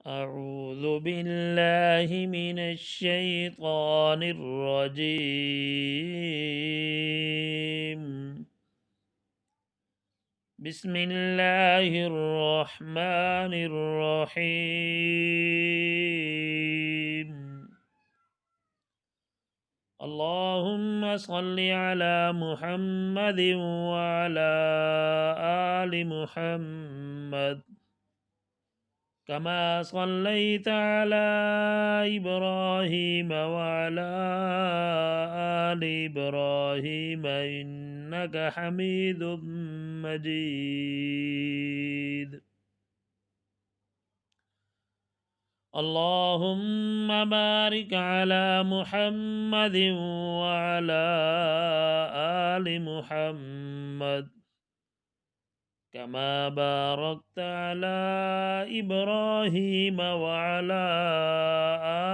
أعوذ بالله من الشيطان الرجيم. بسم الله الرحمن الرحيم. اللهم صل على محمد وعلى آل محمد كما صليت على إبراهيم وعلى آل إبراهيم إنك حميد مجيد. اللهم بارك على محمد وعلى آل محمد كما باركت على إبراهيم وعلى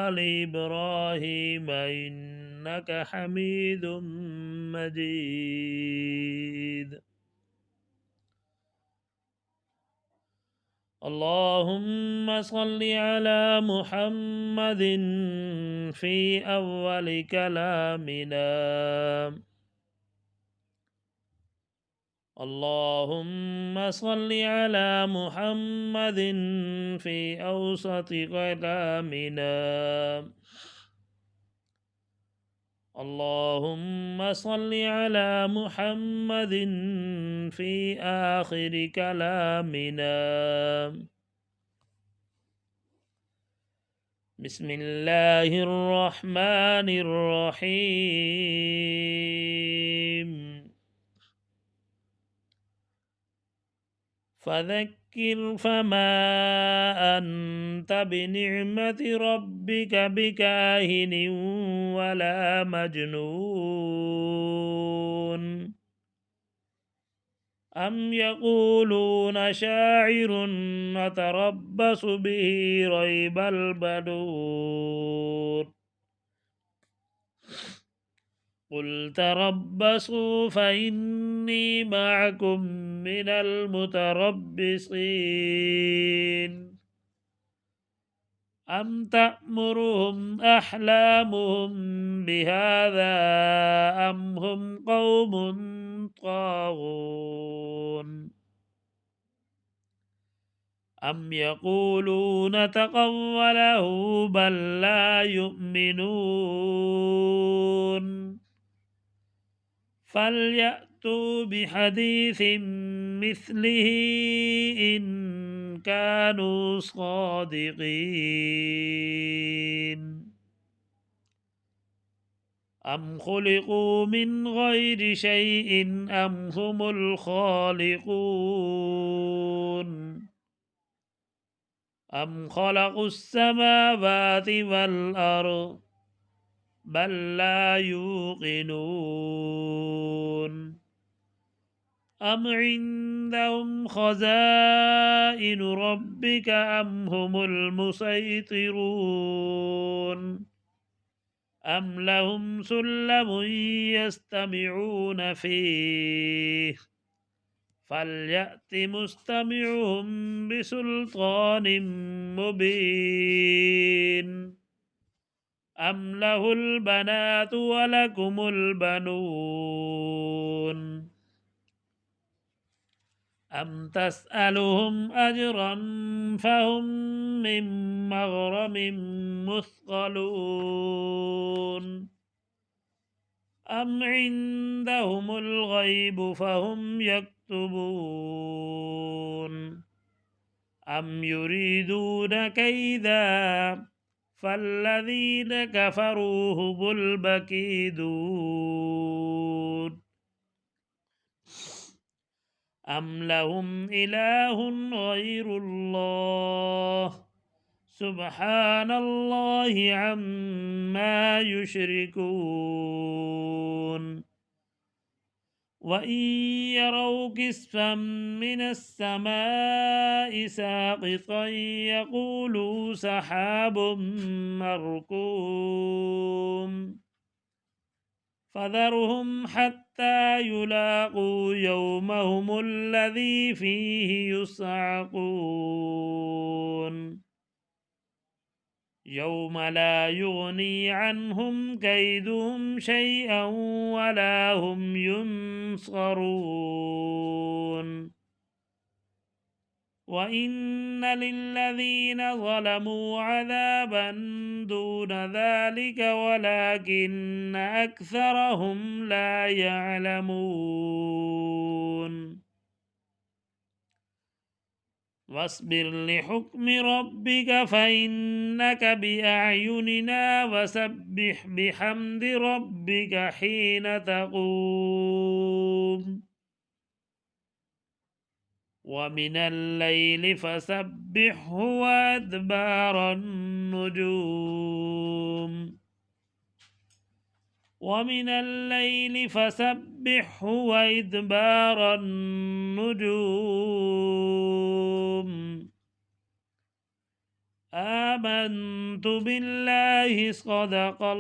آل إبراهيم إنك حميد مجيد. اللهم صل على محمد في أول كلامنا. اللهم صل على محمد في أوسط كلامنا. اللهم صل على محمد في آخر كلامنا. بسم الله الرحمن الرحيم. فذكر فما أنت بنعمة ربك بكاهن ولا مجنون. أم يقولون شاعر نتربص به ريب البنون. قل تربصوا فإني معكم من المتربصين. أم تأمرهم أحلامهم بهذا أم هم قوم طاغون. أم يقولون تقوله بل لا يؤمنون. فليأتوا بحديث مثله إن كانوا صادقين. أم خلقوا من غير شيء أم هم الخالقون. أم خلقوا السماوات والأرض بل لا يوقنون. أم عندهم خزائن ربك أم هم المسيطرون. أم لهم سلم يستمعون فيه فليأت مستمعهم بسلطان مبين. أم له البنات ولكم البنون. أم تسألهم أجرا فهم من مغرم مثقلون. أم عندهم الغيب فهم يكتبون. أم يريدون كيدا فالذين كفروا هم المكيدون. أم لهم إله غير الله سبحان الله عما يشركون. وإن يروا كسفا من السماء ساقطا يقولوا سحاب مركوم. فذرهم حتى يلاقوا يومهم الذي فيه يصعقون. यौम ला युगनी अन्हुम कैदुहुम शैअन वला हुम युनसरून व इन्न लिल्लज़ीन ज़लमू अज़ाबन दून ज़ालिक वलाकिन्न अक्सरहुम ला यअलमून वस्बिर लिहुक्मि रब्बिक फ़इन्नक बिअयुनिना वसब्बिह बिहम्दि रब्बिक हीन तक़ूम वमिनल लैलि फसब्बिहु वअदबारन नुजूम वमिनल लैलि फसब्बिहु वइदबारन नुजूम आमन्तु बिल्लाहि सदक़ल्लाहुल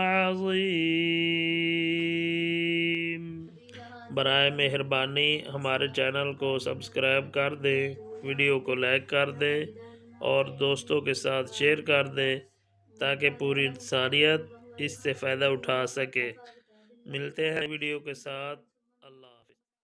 अज़ीम। बराए मेहरबानी हमारे चैनल को सब्सक्राइब कर दें, वीडियो को लाइक कर दें और दोस्तों के साथ शेयर कर दें ताकि पूरी इंसानियत इससे फ़ायदा उठा सके। मिलते हैं वीडियो के साथ।